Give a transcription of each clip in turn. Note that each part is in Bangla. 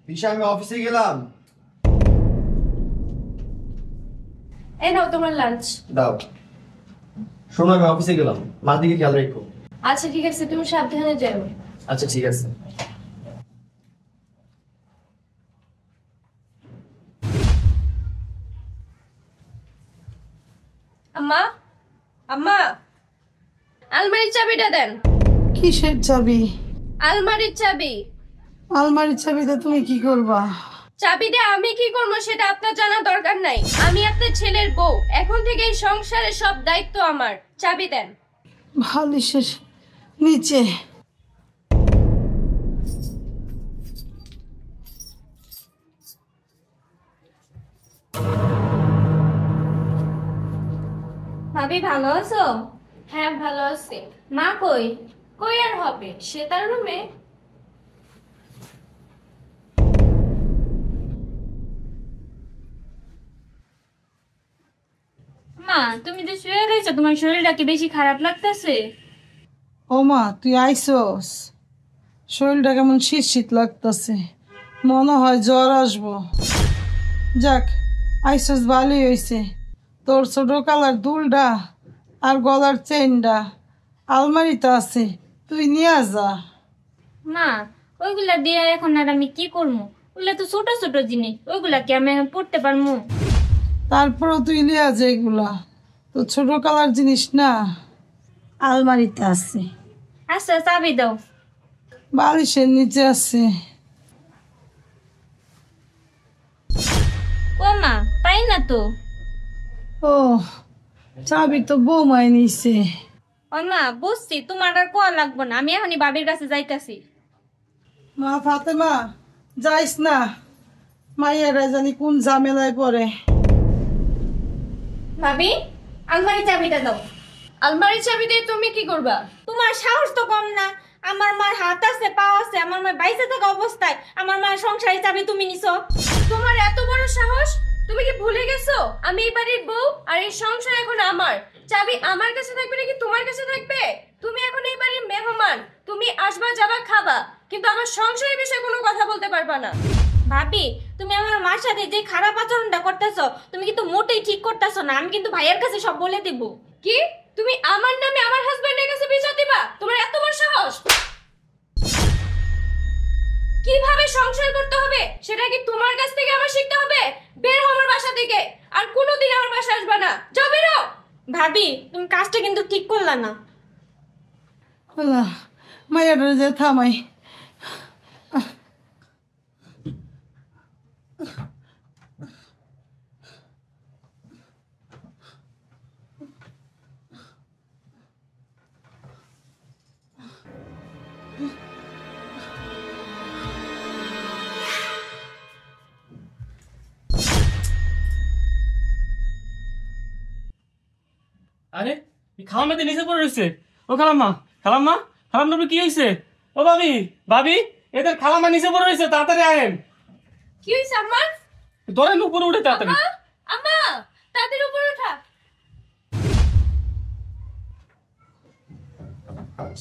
দিশা, আমি অফিসে গেলাম। এই নাও তোমার লাঞ্চ। দাও। শোনো, আমি অফিসে গেলাম, মার দিকে খেয়াল রেখো। আচ্ছা ঠিক আছে, তুমি সাবধানে যাও। আচ্ছা ঠিক আছে। আম্মা, আম্মা, আলমারির চাবিটা দেন। কিসের চাবি? আলমারির চাবি। আলমারির চাবিতে তুমি কি করবা? চাবিটা আমি কি করবো সেটা আপনার জানার দরকার নাই। আমি আপনার ছেলের বউ, এখন থেকে এই সংসারের সব দায়িত্ব আমার। চাবি দেন। বালিশের নিচে। ভাবি ভালো আছো? হ্যাঁ ভালো আছি। মা কই? কই আর হবে, সে তার রুমে। মা, তুমি যে শুয়ে রয়েছো, তোমার শরীরটা কি বেশি খারাপ লাগতেছে? ও মা, তুই আইসস? শরীরটা কেমন শীত শীত লাগতেছে, মনে হয় জ্বর আসবো। যাক, আইসস ভালোই হয়েছে। তোর ছোট কালার দুলটা আর গলার চেনটা আলমারিতে আছে, তুই নিয়ে যা। মা, ওইগুলা দিয়ে এখন আর আমি কি করবো? ওগুলা তো ছোট ছোট জিনিস, ওইগুলা কি আমি এখন পড়তে পারবো? তারপরও তুই লিয়া যে এগুলা তো ছোট কালার জিনিস না, আলমারিতে আছে, আচ্ছা, চাবি দাও। বালিশের নিচে আছে। ও মা, তাই না তো? ও, চাবি তো বৌমাই নিছে। ও মা, বুঝছি, তোমার আর কোয়া লাগবো না, আমি এখনই বাবির কাছে যাইতাছি। মা ফাতেমা, যাইস না, মাইয়ারা জানি কোন ঝামেলায় পড়ে। ভাবি, আলমারির চাবিটা দাও। আলমারির চাবি দিয়ে তুমি কি করবা? তোমার সাহস তো কম না। আমার মার হাত আছে, পা আছে, আমার মায়ের বাইসে থাকা অবস্থায় আমার মায়ের সংসারের চাবি তুমি নিছো। তোমার এত বড় সাহস! তুমি কি ভুলে গেছো আমি এই বাড়ির বউ, আর এই সংসার এখন আমার। চাবি আমার কাছে থাকবে নাকি তোমার কাছে থাকবে? তুমি এখন এই বাড়ির মেহমান, তুমি আসবা যাবা খাবা, কিন্তু আমার সংসারের বিষয়ে কোনো কথা বলতে পারবা না। ভাবি, তুমি আমার মার সাথে যে খারাপ আচরণটা করতেছো, তুমি কিন্তু মোটেই ঠিক করতেছো না। আমি কিন্তু ভাইয়ের কাছে সব বলে দেব। কি? তুমি আমার নামে আমার হাজবেন্ডের কাছে বিচার দিবা? তোমার এত বড় সাহস! কিভাবে সংসার করতে হবে সেটা কি তোমার কাছ থেকে আমার শিখতে হবে? বের হও আমার বাসা থেকে, আর কোনোদিন আমার বাসায় আসবা না। যাও, বেরো। ভাবি, তুমি কাজটা কিন্তু ঠিক করলা না। আল্লাহ, মাইয়ারা যে থামাই। আরে, খালাম্মাতে নিচে পড়ে রয়েছে। ও খালাম্মা, খালাম্মা, খালাম্মা, কি হয়েছে? ও ভাবি, ভাবি, এদের খালাম্মা নিচে পড়ে রয়েছে, তাড়াতাড়ি আয়েন। কি হইছে আমার? ধরেন উপরে উঠে তাড়াতাড়ি। আম্মা, আম্মা, তাদের উপর ওঠা।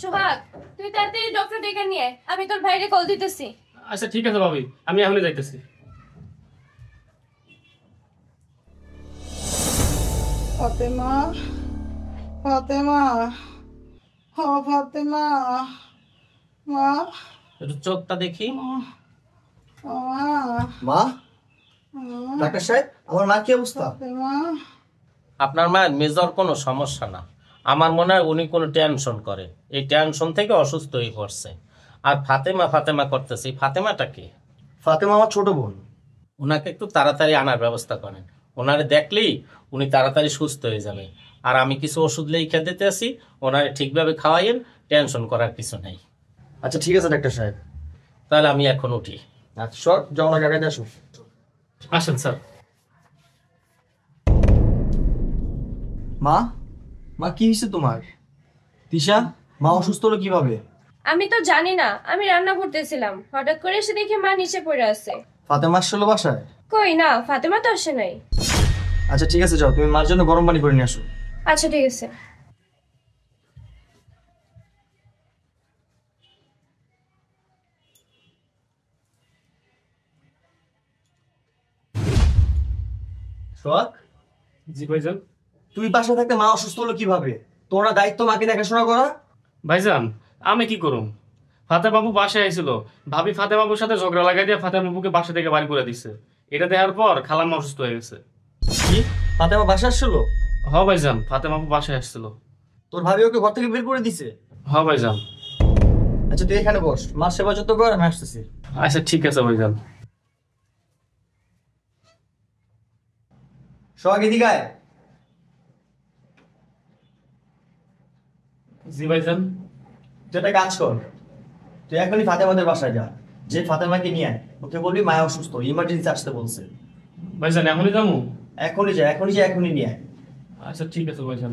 সোহাগ, তুই তাড়াতাড়ি ডক্টর ডেকে নিয়ে আয়। আমি তোর ভাইরে কল দিতেছি। আচ্ছা ঠিক আছে ভাবি, আমি এখনই যাইতেছি। ফাতেমা, ফাতেমা, হ ফাতেমা, মা, একটু চোখটা দেখি। মা, মা, ডাক্তার সাহেব, আমার মা কি অবস্থা? ফাতেমা। আপনার মায়ের মেজর কোনো সমস্যা না। আমার মনে হয় উনি কোনো টেনশন করে, এই টেনশন থেকে অসুস্থ হয়ে পড়ছে। আর ফাতেমা ফাতেমা করতেছে, এই ফাতেমাটা কি? ফাতেমা আমার ছোট বোন। ওনাকে একটু তাড়াতাড়ি আনার ব্যবস্থা করেন। ওনারে দেখলেই উনি তাড়াতাড়ি সুস্থ হয়ে যাবে। আর আমি কিছু ওষুধ লিখে দিতে আসি, ওনারে ঠিকভাবে খাওয়াইয়েন, টেনশন করার কিছু নেই। আচ্ছা ঠিক আছে ডাক্তার সাহেব। তাহলে আমি এখন উঠি। আচ্ছা সর, যাও না, গাড়িতে আসো। আসেন স্যার। মা, মা কি হয়েছে তোমার? তিশা, মা অসুস্থ হলো কিভাবে? আমি তো জানি না, আমি রান্না করতেছিলাম, হঠাৎ করে এসে দেখি মা নিচে পড়ে আছে। ফাতেমা আসলো বাসায়? কই না, ফাতেমা তো আসে নাই। আচ্ছা ঠিক আছে, যাও, তুমি মার জন্য গরম পানি করে নিয়ে আসো। আচ্ছা ঠিক আছে। সোহাগ, জি ভাইজান। তুই বাসা থাকতে মা অসুস্থ হলো কিভাবে? তোরা দায়িত্ব মাকে দেখাশোনা করা। ভাইজান আমি কি করুম? ফাতে বাবু বাসায় আইছিল, ভাবি ফাতে বাবুর সাথে ঝগড়া লাগাই দিয়ে ফাতে বাবুকে বাসা থেকে বাড়ি করে দিচ্ছে। এটা দেওয়ার পর খালাম্মা অসুস্থ হয়ে গেছে। কি ফাতেমা বাসা আসছিল? হ ভাইজান, ফাতে বাবু বাসায় আসছিল। তোর ভাবি ওকে ঘর থেকে বের করে দিছে? হ ভাইজান। আচ্ছা তুই এখানে বস, মার সেবা যত্ন কর, আমি আসতেছি। আচ্ছা ঠিক আছে ভাইজান। সোহাগ এদিকে আয়। জি ভাইজান। তুই একটা কাজ কর, তুই এখনই ফাতেমাদের বাসায় যা, যে ফাতেমাকে নিয়ে আয়। ওকে বলবি মায়া অসুস্থ, ইমার্জেন্সি আসতে বলছে। ভাইজান এখনই যাবো? এখনই যা, এখনই নিয়ে আয়। আচ্ছা ঠিক আছে ভাইজান।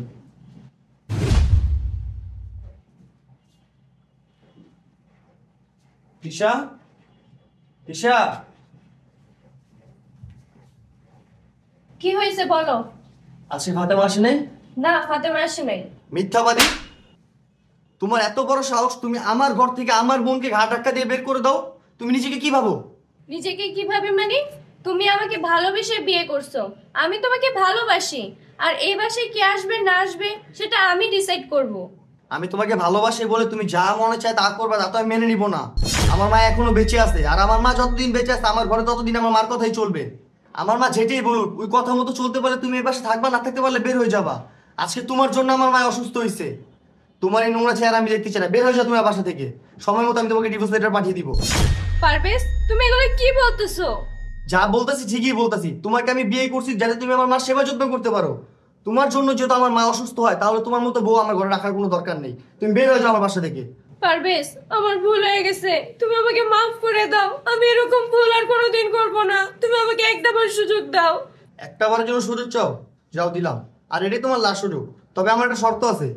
তিশা, তিশা, কি হয়েছে বলো? আজকে ফাতেমা আসে নাই? না, ফাতেমা আসে নাই। মিথ্যাবাদী! তোমার এত বড় সাহস, তুমি আমার ঘর থেকে আমার বোনকে ঘাট ধাক্কা দিয়ে বের করে দাও? তুমি নিজেকে কি ভাবো? নিজেকে কিভাবে মানে? তুমি আমাকে ভালোবেসে বিয়ে করছো, আমি তোমাকে ভালোবাসি। আর এই বাসায় কি আসবে না আসবে সেটা আমি ডিসাইড করব। আমি তোমাকে ভালোবাসি বলে তুমি যা মনে চায় তা করবে, তা তো আমি মেনে নিব না। আমার মা এখনো বেঁচে আছে, আর আমার মা যতদিন বেঁচে আছে আমার ঘরে ততদিন আমার মার কথাই চলবে। আমার মা যেটাই বলুক ওই কথা মতো চলতে পারলে তুমি এই পাশে থাকবা, না থাকতে পারলে বের হয়ে যাবা। আজকে তোমার জন্য আমার মা অসুস্থ হয়েছে। তোমার এই নোংরা চেহারা আমি দেখতে চাই না, বের হয়ে যাও তুমি বাসা থেকে। সময় মতো আমি তোমাকে ডিভোর্স লেটার পাঠিয়ে দিব। পারভেজ, তুমি এগুলো কি বলতেছো? যা বলতেছি ঠিকই বলতেছি। তোমাকে আমি বিয়ে করছি যাতে তুমি আমার মার সেবা যত্ন করতে পারো। তোমার জন্য যেহেতু আমার মা অসুস্থ হয়, তাহলে তোমার মতো বউ আমার ঘরে রাখার কোনো দরকার নেই। তুমি বের হয়ে যাও আমার বাসা থেকে। পারভেজ, আমার ভুল হয়ে গেছে, তুমি আমাকে মাফ করে দাও। আমি এরকম ভুল আর কোনোদিন করব না। তুমি আমাকে একটাবার সুযোগ দাও। একটা বারের জন্য সুযোগ চাও? যাও, দিলাম। আর এটাই তোমার লাস্ট সুযোগ। তবে আমার একটা শর্ত আছে,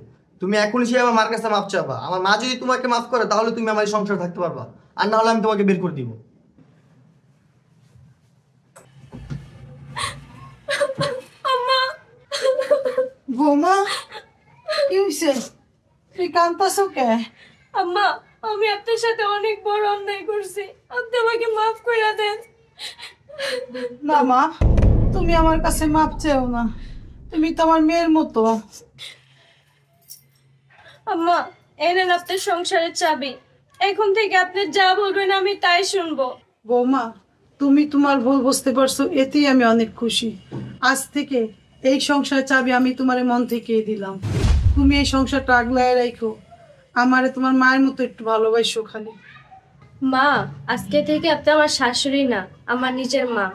তুমি এখনই সে আমার মার কাছে মাফ চাবা। আমার মা যদি তোমাকে মাফ করে তাহলে তুমি আমার এই সংসারে থাকতে পারবা, আর না হলে আমি তোমাকে বের করে দিব। আম্মা, বৌমা, কি হয়েছে? তুই কাঁদতাছো কে? আম্মা, আমি আপনার সাথে অনেক বড় অন্যায় করছি, আপনি আমাকে মাফ করে দেন। না মা, তুমি আমার কাছে মাপ চেও না। তুমি তো আমার মেয়ের মতো। আম্মা, এই নেন আপনার সংসারের চাবি। এখন থেকে আপনি যা বলবেন আমি তাই শুনবো। বৌমা, তুমি তোমার ভুল বুঝতে পারছো, এতেই আমি অনেক খুশি। আজ থেকে এই সংসার চাবি আমি তোমার মন থেকেই দিলাম। তুমি এই সংসারটা আগলায় রাখো, আমারে তোমার মায়ের মতো একটু ভালোবাসো খালি। মা, আজকে থেকে আপনি আমার শাশুড়ি না, আমার নিজের মা।